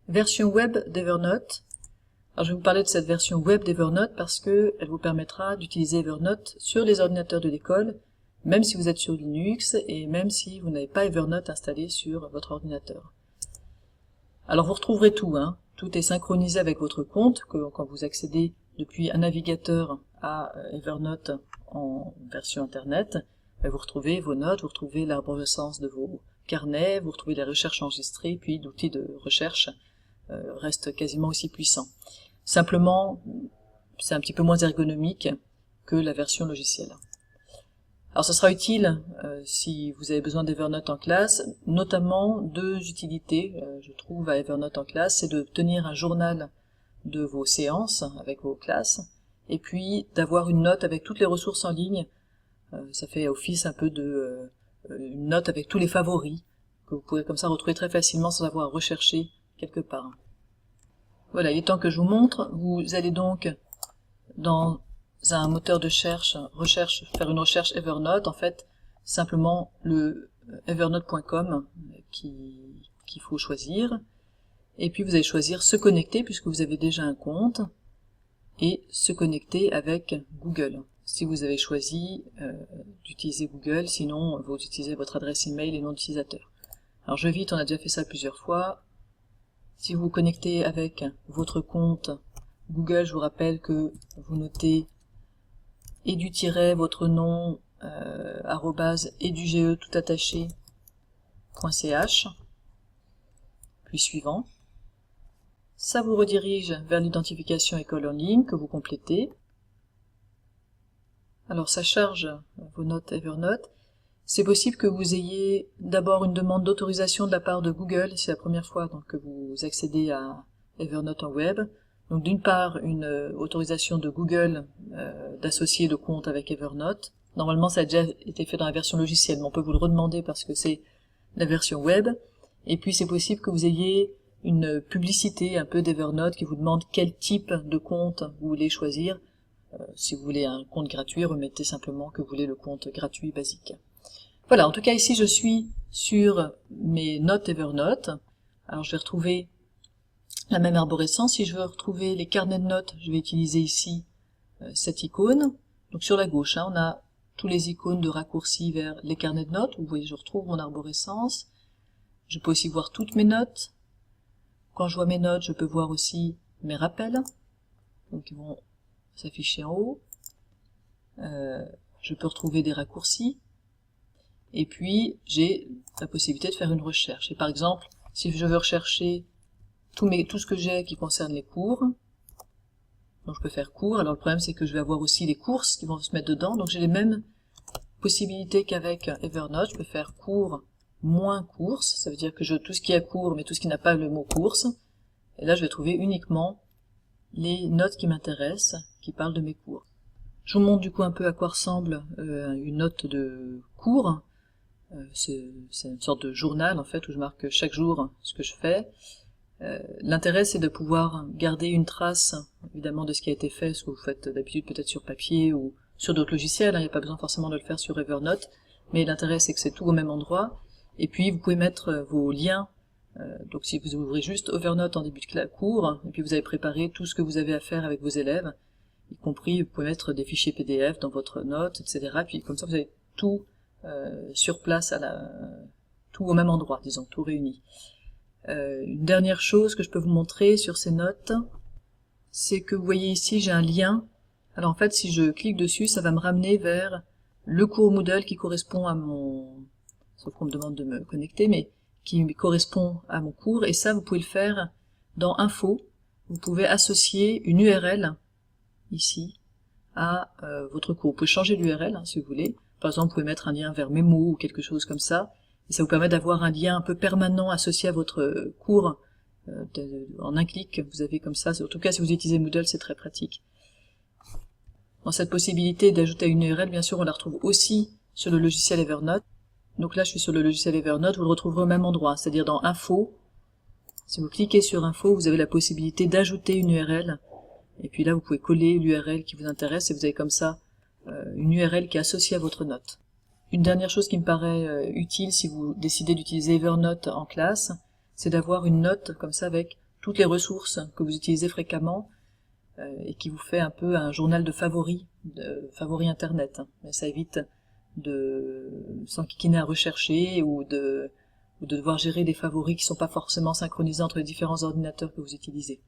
Version web d'Evernote. Alors je vais vous parler de cette version web d'Evernote parce que elle vous permettra d'utiliser Evernote sur les ordinateurs de l'école, même si vous êtes sur Linux et même si vous n'avez pas Evernote installé sur votre ordinateur. Alors vous retrouverez tout, tout est synchronisé avec votre compte, quand vous accédez depuis un navigateur à Evernote en version internet, vous retrouvez vos notes, vous retrouvez l'arborescence de vos carnets, vous retrouvez les recherches enregistrées, puis l'outil de recherche reste quasiment aussi puissant. Simplement, c'est un petit peu moins ergonomique que la version logicielle. Alors ça sera utile si vous avez besoin d'Evernote en classe, notamment deux utilités, je trouve, à Evernote en classe, c'est de tenir un journal de vos séances avec vos classes, et puis d'avoir une note avec toutes les ressources en ligne. Ça fait office un peu de une note avec tous les favoris, que vous pourrez comme ça retrouver très facilement sans avoir à rechercher quelque part. Voilà, il est temps que je vous montre. Vous allez donc dans un moteur de recherche, faire une recherche Evernote, en fait, simplement le evernote.com qu'il faut choisir. Et puis vous allez choisir se connecter puisque vous avez déjà un compte et se connecter avec Google. Si vous avez choisi d'utiliser Google, sinon vous utilisez votre adresse email et nom d'utilisateur. Alors je vais vite, on a déjà fait ça plusieurs fois. Si vous vous connectez avec votre compte Google, je vous rappelle que vous notez edu- votre nom @eduge tout attaché .ch, puis suivant. Ça vous redirige vers l'identification école en ligne que vous complétez. Alors ça charge vos notes Evernote. C'est possible que vous ayez d'abord une demande d'autorisation de la part de Google, c'est la première fois donc, que vous accédez à Evernote en web. Donc d'une part, une autorisation de Google d'associer le compte avec Evernote. Normalement, ça a déjà été fait dans la version logicielle, mais on peut vous le redemander parce que c'est la version web. Et puis c'est possible que vous ayez une publicité un peu d'Evernote qui vous demande quel type de compte vous voulez choisir. Si vous voulez un compte gratuit, remettez simplement que vous voulez le compte gratuit basique. Voilà, en tout cas ici je suis sur mes notes Evernote. Alors je vais retrouver la même arborescence. Si je veux retrouver les carnets de notes, je vais utiliser ici cette icône. Donc sur la gauche, on a tous les icônes de raccourcis vers les carnets de notes. Vous voyez, je retrouve mon arborescence. Je peux aussi voir toutes mes notes. Quand je vois mes notes, je peux voir aussi mes rappels. Donc ils vont s'afficher en haut. Je peux retrouver des raccourcis. Et puis, j'ai la possibilité de faire une recherche. Et par exemple, si je veux rechercher tout ce que j'ai qui concerne les cours, donc je peux faire cours. Alors le problème, c'est que je vais avoir aussi les courses qui vont se mettre dedans. Donc j'ai les mêmes possibilités qu'avec Evernote. Je peux faire cours moins courses. Ça veut dire que tout ce qui a cours, mais tout ce qui n'a pas le mot course. Et là, je vais trouver uniquement les notes qui m'intéressent, qui parlent de mes cours. Je vous montre du coup un peu à quoi ressemble une note de cours. C'est une sorte de journal en fait où je marque chaque jour ce que je fais. L'intérêt c'est de pouvoir garder une trace évidemment de ce qui a été fait, ce que vous faites d'habitude peut-être sur papier ou sur d'autres logiciels, il n'y a pas besoin forcément de le faire sur Evernote, mais l'intérêt c'est que c'est tout au même endroit, et puis vous pouvez mettre vos liens, donc si vous ouvrez juste Evernote en début de cours, et puis vous avez préparé tout ce que vous avez à faire avec vos élèves, y compris vous pouvez mettre des fichiers PDF dans votre note, etc. Puis comme ça vous avez tout sur place, tout au même endroit, disons, tout réuni. Une dernière chose que je peux vous montrer sur ces notes, c'est que vous voyez ici, j'ai un lien. Alors en fait, si je clique dessus, ça va me ramener vers le cours Moodle qui correspond à sauf qu'on me demande de me connecter, mais qui correspond à mon cours, et ça, vous pouvez le faire dans Info. Vous pouvez associer une URL, ici, à votre cours. Vous pouvez changer l'URL, si vous voulez. Par exemple, vous pouvez mettre un lien vers Memo ou quelque chose comme ça, et ça vous permet d'avoir un lien un peu permanent associé à votre cours en un clic. Vous avez comme ça, en tout cas si vous utilisez Moodle, c'est très pratique. Dans cette possibilité d'ajouter une URL, bien sûr, on la retrouve aussi sur le logiciel Evernote. Donc là, je suis sur le logiciel Evernote, vous le retrouverez au même endroit, c'est-à-dire dans Info. Si vous cliquez sur Info, vous avez la possibilité d'ajouter une URL, et puis là, vous pouvez coller l'URL qui vous intéresse, et vous avez comme ça une URL qui est associée à votre note. Une dernière chose qui me paraît utile si vous décidez d'utiliser Evernote en classe, c'est d'avoir une note comme ça avec toutes les ressources que vous utilisez fréquemment et qui vous fait un peu un journal de favoris Internet. Mais ça évite de s'enquiquiner à rechercher ou de devoir gérer des favoris qui sont pas forcément synchronisés entre les différents ordinateurs que vous utilisez.